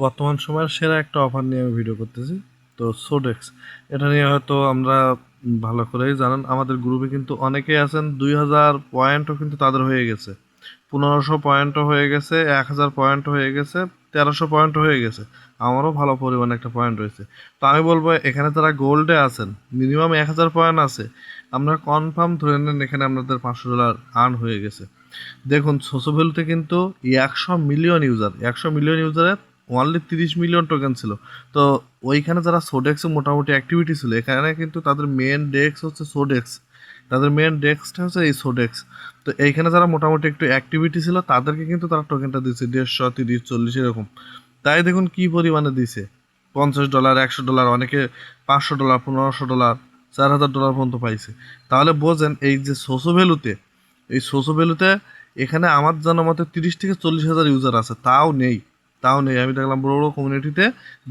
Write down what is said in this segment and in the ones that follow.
বর্তমান সময়ের সেরা একটা অফার নিয়ে আমি ভিডিও করতেছি। তো সোডেক্স এটা নিয়ে হয়তো আমরা ভালো করেই জানেন, আমাদের গ্রুপে কিন্তু অনেকেই আছেন, 2000 পয়েন্টও কিন্তু তাদের হয়ে গেছে, 1500 পয়েন্টও হয়ে গেছে, 1000 পয়েন্টও হয়ে গেছে, 1300 পয়েন্টও হয়ে গেছে। আমারও ভালো পরিমাণে একটা পয়েন্ট রয়েছে। তো আমি বলবো এখানে যারা গোল্ডে আছেন, মিনিমাম 1000 পয়েন্ট আছে, আমরা কনফার্ম ধরে নেন এখানে আপনাদের $500 আর্ন হয়ে গেছে। দেখুন সোসোভেলতে কিন্তু 100 মিলিয়ন ইউজারের অনলি 30 মিলিয়ন টোকেন ছিল। তো ওইখানে যারা সোডেক্সে মোটামুটি অ্যাক্টিভিটি ছিল, এখানে কিন্তু তাদের মেন ডেস্ক হচ্ছে সোডেক্স, তাদের মেন ডেস্কটা হচ্ছে এই সোডেক্স। তো এইখানে যারা মোটামুটি একটু অ্যাক্টিভিটি ছিল তাদেরকে কিন্তু তারা টোকেনটা দিচ্ছে 150, 30, 40 এরকম। তাই দেখুন কি পরিমাণে দিছে, $50, $100, অনেকে $500, $1500, $4000 পর্যন্ত পাইছে। তাহলে বোঝেন এই যে সোসো ভ্যালুতে এখানে আমার জানা মতে 30 থেকে 40 হাজার ইউজার আছে, তাও নেই। আমি দেখলাম বড় বড় কমিউনিটিতে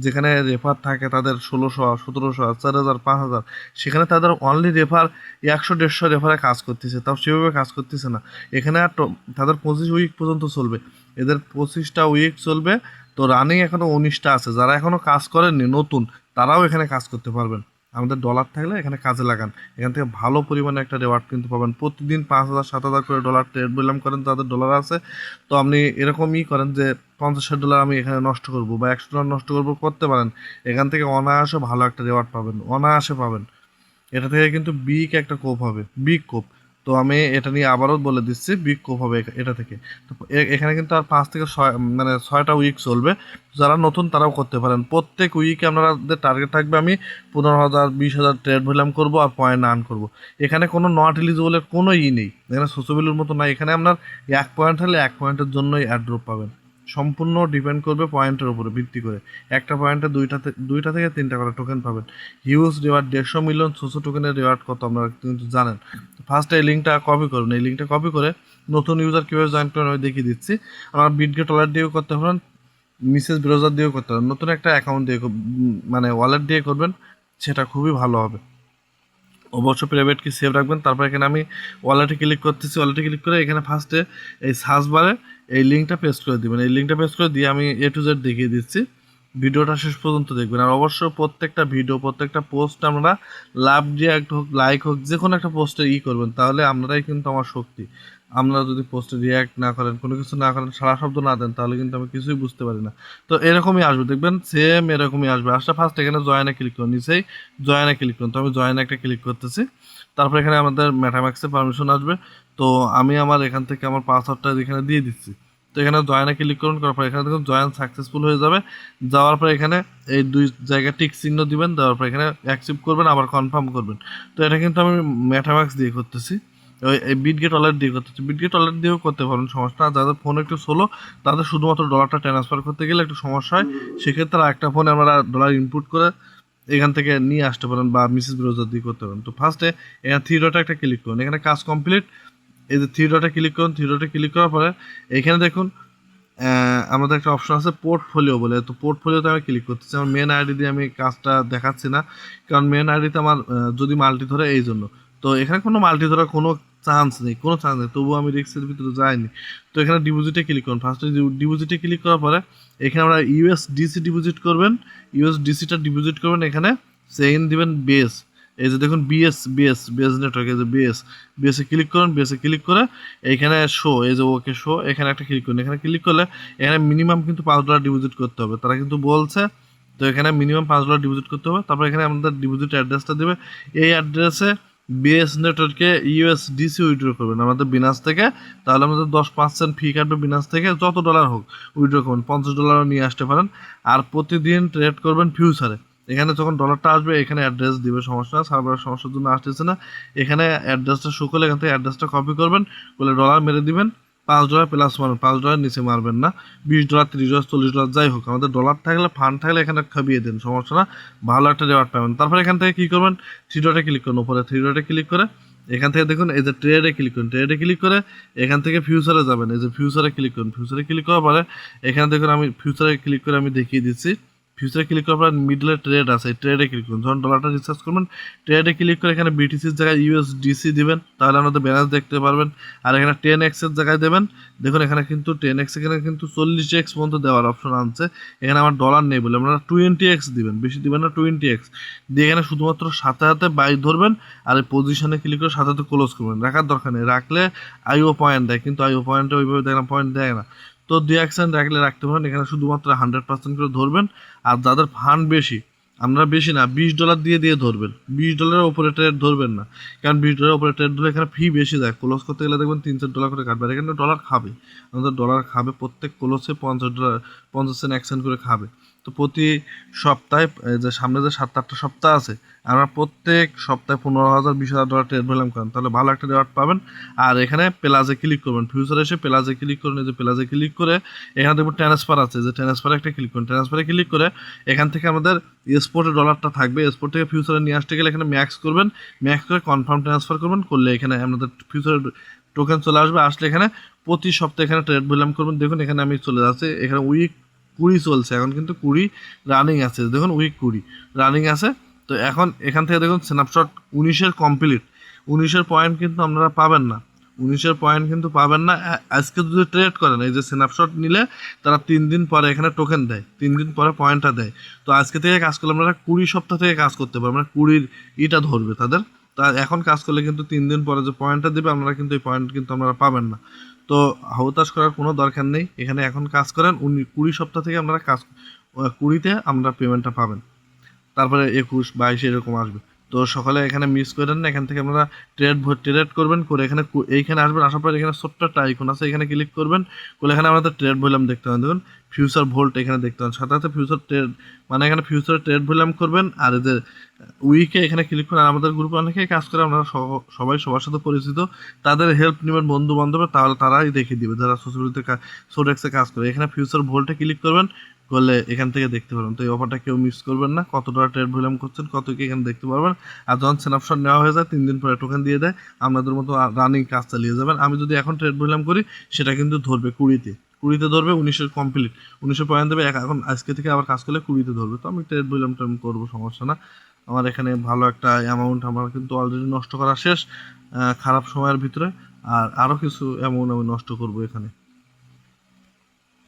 যেখানে রেফার থাকে তাদের 1600, 1700, 4000, 5000, সেখানে তাদের অনলি রেফার 100, 150 রেফারে কাজ করতেছে, তাও সেভাবে কাজ করতেছে না। এখানে আর তাদের 25 উইক পর্যন্ত চলবে, এদের 25টা উইক চলবে। তো রানিং এখনো 19টা আছে, যারা এখনো কাজ করেননি নতুন, তারাও এখানে কাজ করতে পারবেন। আমাদের ডলার থাকলে এখানে কাজে লাগান, এখান থেকে ভালো পরিমাণে একটা রেওয়ার্ড কিন্তু পাবেন। প্রতিদিন 5000, 7000 করে ডলার ট্রেড বললাম করেন, তাদের ডলার আছে। তো আপনি এরকমই করেন যে $50 আমি এখানে নষ্ট করব বা $100 নষ্ট করতে পারেন। এখান থেকে অনায়াসে ভালো একটা রেওয়ার্ড পাবেন, অনায়াসে পাবেন। এটা থেকে কিন্তু বিগ একটা কোপ হবে, বিগ কোপ। তো আমি এটা নিয়ে আবারও বলে দিচ্ছি, বিগ কোপ হবে এটা থেকে। তো এখানে কিন্তু আর 5 থেকে 6 মানে 6টা উইক চলবে। যারা নতুন তারাও করতে পারেন। প্রত্যেক উইকে আপনাদের টার্গেট থাকবে আমি 15,000, 20,000 ট্রেড ভলিউম করবো আর পয়েন্ট আর্ন করবো। এখানে কোনো নট এলিজিবলের কোনো নেই, এখানে সোসাবিলুর মতো নাই। এখানে আপনার 1 পয়েন্ট হলে 1 পয়েন্টের জন্যই অ্যাড্রপ পাবেন। সম্পূর্ণ ডিপেন্ড করবে পয়েন্টের উপরে ভিত্তি করে। একটা পয়েন্টে দুইটা থেকে তিনটা করে টোকেন পাবেন। হিউজ রিওয়ার্ড, 150 মিলিয়ন সোসো টোকেনের রিওয়ার্ড কত আপনারা কিন্তু জানেন। ফার্স্টে এই লিঙ্কটা কপি করুন, এই লিঙ্কটা কপি করে নতুন ইউজার কীভাবে জয়েন করেন আমি দেখিয়ে দিচ্ছি। আপনারা বিটগেট ওয়ালেট দিয়েও করতে পারেন, মিসেস ব্রাউজার দিয়েও করতে পারেন, নতুন একটা অ্যাকাউন্ট দিয়ে মানে ওয়ালেট দিয়ে করবেন, সেটা খুবই ভালো হবে। অবশ্যই প্রাইভেট কি সেভ রাখবেন। তারপর এখানে আমি ওয়ালেটে ক্লিক করতেছি, ওয়ালেটে ক্লিক করে এখানে ফার্স্টে এই সার্চ বারে এই লিঙ্কটা পেস্ট করে দিবেন। এই লিঙ্কটা পেস্ট করে দিয়ে আমি A to Z দেখিয়ে দিচ্ছি, ভিডিওটা শেষ পর্যন্ত দেখবেন। আর অবশ্যই প্রত্যেকটা ভিডিও, প্রত্যেকটা পোস্ট আমরা লাভ, রিয়াক্ট হোক, লাইক হোক, যে কোনো একটা পোস্টে করবেন, তাহলে আপনারাই কিন্তু আমার শক্তি। আপনারা যদি পোস্টে রিয়াক্ট না করেন, কোনো কিছু না করেন, সারা শব্দ না দেন, তাহলে কিন্তু আমি কিছুই বুঝতে পারি না। তো এরকমই আসবে, দেখবেন সেম এরকমই আসবে। আসলে ফার্স্ট এখানে জয়েনে ক্লিক করুন, নিচেই জয়েনে ক্লিক করুন। তো আমি জয়েনে একটা ক্লিক করতেছি। তারপর এখানে আমাদের মেটাম্যাক্সের পারমিশন আসবে। তো আমি আমার এখান থেকে আমার পাসওয়ার্ডটা এখানে দিয়ে দিচ্ছি। তো এখানে জয়েনে ক্লিক করুন, করার পর এখানে দেখুন জয়েন সাকসেসফুল হয়ে যাবে। যাওয়ার পর এখানে এই দুই জায়গায় টিক চিহ্ন দিবেন, দেওয়ার পর এখানে অ্যাকসেপ্ট করবেন, আবার কনফার্ম করবেন। তো এটা কিন্তু আমি মেটাম্যাক্স দিয়ে করতেছি, ওই এই বিটগেট ওয়ালেট দিয়ে করতেছি। বিটগেট ওয়ালেট দিয়েও করতে পারেন, সমস্যা না। যাদের ফোন একটু স্লো, তাদের শুধুমাত্র ডলারটা ট্রান্সফার করতে গেলে একটু সমস্যা হয়, সেক্ষেত্রে একটা ফোনে আমরা ডলার ইনপুট করে এখান থেকে নিয়ে আসতে পারেন বা মিসেস ব্রাউজার দিয়ে করতে পারেন। তো ফার্স্টে এখানে থ্রি ডটে একটা ক্লিক করুন, এখানে কাজ কমপ্লিট। এই যে থ্রি ডটে ক্লিক করুন, থ্রি ডটে ক্লিক করার পরে এখানে দেখুন আমাদের একটা অপশন আছে পোর্টফোলিও বলে। তো পোর্টফোলিওতে আমি ক্লিক করতেছি। আমার মেন আইডি দিয়ে আমি কাজটা দেখাচ্ছি না, কারণ মেন আইডিতে আমার যদি মাল্টি ধরে এই জন্য। তো এখানে কোনো মাল্টি ধরার কোনো চান্স নেই, তবুও আমি রিস্কের ভিতরে যাইনি। তো এখানে ডিপোজিটে ক্লিক করুন। ফার্স্টে ডিপোজিটে ক্লিক করার পরে এখানে আমরা ইউএসডিসি ডিপোজিট করবেন, ইউএসডিসিটা ডিপোজিট করবেন। এখানে সেন দিবেন বেস, এই যে দেখুন বিএস নেটওয়ার্ক, এই যে বিএসে ক্লিক করুন। বিএসে ক্লিক করে এইখানে শো, এই যে ওকে শো, এখানে একটা ক্লিক করুন। এখানে ক্লিক করলে এখানে মিনিমাম কিন্তু $5 ডিপোজিট করতে হবে, তারা কিন্তু বলছে। তো এখানে মিনিমাম $5 ডিপোজিট করতে হবে। তারপর এখানে আমাদের ডিপোজিট অ্যাড্রেসটা দেবে, এই অ্যাড্রেসে বিএস নেটওয়ার্কে ইউএসডিসি উইথড্র করবেন আমাদের বিনাস থেকে। তাহলে আমাদের 10% ফি কাটবে বিনাস থেকে, যত ডলার হোক উইথড্র করবেন, $50 নিয়ে আসতে পারেন। আর প্রতিদিন ট্রেড করবেন ফিউচারে। এখানে যখন ডলারটা আসবে এখানে অ্যাড্রেস দিবে, সমস্যা না, সার্ভারের সমস্যার জন্য আসতেছে না। এখানে অ্যাড্রেসটা শো করলে এখান থেকে অ্যাড্রেসটা কপি করবেন, বলে ডলার মেরে দিবেন। $5 প্লাস মারবেন, $5 নিচে মারবেন না। $20, $30, $40 যাই হোক, আমাদের ডলার থাকলে, ফান্ড থাকলে এখানে খাবিয়ে দেন, সমস্যা না, ভালো একটা রেওয়ার্ড পাবেন। তারপর এখান থেকে কী করবেন, থ্রি ডটে ক্লিক করুন, উপরে থ্রি ডটে ক্লিক করে এখান থেকে দেখুন এই যে ট্রেডে ক্লিক করুন। ট্রেডে ক্লিক করে এখান থেকে ফিউচারে যাবেন, এই যে ফিউচারে ক্লিক করুন। ফিউচারে ক্লিক করার পরে এখানে দেখুন আমি ফিউচারে ক্লিক করে আমি দেখিয়ে দিচ্ছি। ফিউচারে ক্লিক করার পর মিডলে ট্রেড আছে, ট্রেডে ক্লিক করুন। যখন ডলারটা রিসার্চ করবেন ট্রেডে ক্লিক করে এখানে বিটিসির জায়গায় ইউএসডিসি দিবেন, তাহলে আমাদের ব্যালেন্স দেখতে পারবেন। আর এখানে 10x এর জায়গায় দেবেন, দেখুন এখানে কিন্তু 10x এখানে কিন্তু 40x পর্যন্ত দেওয়ার অপশন আনছে। এখানে আমার ডলার নেই বলে আপনারা 20x দিবেন, বেশি দিবেন না, 20x দিয়ে এখানে শুধুমাত্র সাথে সাথে বাই ধরবেন আর এই পজিশনে ক্লিক করে সাথে সাথে ক্লোজ করবেন। রাখার দরকার নেই, রাখলে আইও পয়েন্ট দেয়, কিন্তু আইও পয়েন্টে ওইভাবে দেখলাম পয়েন্ট দেয় না। তো 2 রাখলে রাখতে পারেন। এখানে শুধুমাত্র 100% করে ধরবেন। আর যাদের ফান্ড বেশি, আপনারা বেশি না $20 দিয়ে ধরবেন, $20 উপরে ট্রেড ধরবেন না, কারণ $20 উপরে ট্রেড ধরলে এখানে ফি বেশি দেয়। ক্লোজ করতে গেলে দেখবেন $3-4 করে কাটবে, আর এখানে ডলার খাবে, আমাদের ডলার খাবে প্রত্যেক ক্লোজে $50, 50 সেন্ট 1 সেন্ট করে খাবে। তো প্রতি সপ্তাহে যে সামনে যে 7-8টা সপ্তাহ আছে, আমরা প্রত্যেক সপ্তাহে $15,000 $20,000 ট্রেড ভ্যালুম করেন, তাহলে ভালো একটা রেওয়ার্ড পাবেন। আর এখানে প্লাজে ক্লিক করবেন, ফিউচারে এসে প্লাজে ক্লিক করুন। এই যে প্লাজে ক্লিক করে এখানে দেখবেন ট্রান্সফার আছে, যে ট্রান্সফারে একটা ক্লিক করুন। ট্রান্সফারে ক্লিক করে এখান থেকে আমাদের এক্সপোর্টের ডলারটা থাকবে, এক্সপোর্ট থেকে ফিউচারে নিয়ে আসতে গেলে এখানে ম্যাক্স করবেন, ম্যাক্স করে কনফার্ম ট্রান্সফার করবেন, করলে এখানে আমাদের ফিউচারের টোকেন চলে আসবে। আসলে এখানে প্রতি সপ্তাহে এখানে ট্রেড ভ্যালুম করবেন। দেখুন এখানে আমি চলে যাচ্ছি, এখানে উইক 20 চলছে, এখন কিন্তু 20 রানিং আছে, দেখুন উইক 20 রানিং আছে। তো এখন এখান থেকে দেখুন স্ন্যাপশট 19-এর কমপ্লিট, 19-এর পয়েন্ট কিন্তু আপনারা পাবেন না, 19-এর পয়েন্ট কিন্তু পাবেন না। আজকে যদি ট্রেড করেন, এই যে স্ন্যাপশট নিলে তারা 3 দিন পরে এখানে টোকেন দেয়, 3 দিন পরে পয়েন্টটা দেয়। তো আজকে থেকে কাজ করলে আপনারা 20 সপ্তাহ থেকে কাজ করতে পারবেন, মানে 20 ইটা ধরবে তাদের। তা এখন কাজ করলে কিন্তু 3 দিন পরে যে পয়েন্টটা দেবে আপনারা কিন্তু এই পয়েন্ট কিন্তু আপনারা পাবেন না। তো হতাশ করার কোনো দরকার নেই, এখানে এখন কাজ করেন 20 সপ্তাহ থেকে আপনারা কাজ 20-তে আমরা পেমেন্টটা পাবেন, তারপরে 21, 22 এরকম আসবে। তো সকালে এখানে মিস করেন না, এখান থেকে আপনারা ট্রেড করবেন, করে এখানে এইখানে আসবেন, আসার পর এখানে ছোট্ট একটা আইকন আছে, এখানে ক্লিক করবেন, করলে এখানে আমাদের ট্রেড ভলিউম দেখতে পাবেন। দেখুন ফিউচার ভোল্ট এখানে দেখতে পাবেন, সাথে সাথে ফিউচার ট্রেড, মানে এখানে ফিউচারে ট্রেড ভলিউম করবেন। আর এই যে উইকে এখানে ক্লিক করেন। আমাদের গ্রুপে অনেকেই কাজ করে, আপনারা সবাই সবার সাথে পরিচিত, তাদের হেল্প নেবেন বন্ধু বান্ধবের, তাহলে তারাই দেখিয়ে দিবে যারা সোসাইটিতে সোডেক্সে কাজ করে। এখানে ফিউচার ভোল্টে ক্লিক করবেন, করলে এখান থেকে দেখতে পারবেন। তো এই অফারটা কেউ মিস করবেন না, কত টাকা ট্রেড ভলিউম করছেন কত কি এখানে দেখতে পারবেন। আর যখন স্ন্যাপশট নেওয়া হয়ে যায় 3 দিন পরে টোকেন দিয়ে দেয়, আপনাদের মতো রানিং কাজ চালিয়ে যাবেন। আমি যদি এখন ট্রেড ভলিউম করি সেটা কিন্তু ধরবে 20-তে ধরবে, 19-এর কমপ্লিট, 19-এর পয়েন্ট দেবে। এখন আজকে থেকে আবার কাজ করলে 20-তে ধরবে। তো আমি ট্রেড ভলিউমটা আমি করবো, সমস্যা না। আমার এখানে ভালো একটা অ্যামাউন্ট আমার কিন্তু অলরেডি নষ্ট করা শেষ খারাপ সময়ের ভিতরে, আর আরও কিছু অ্যামাউন্ট আমি নষ্ট করবো এখানে।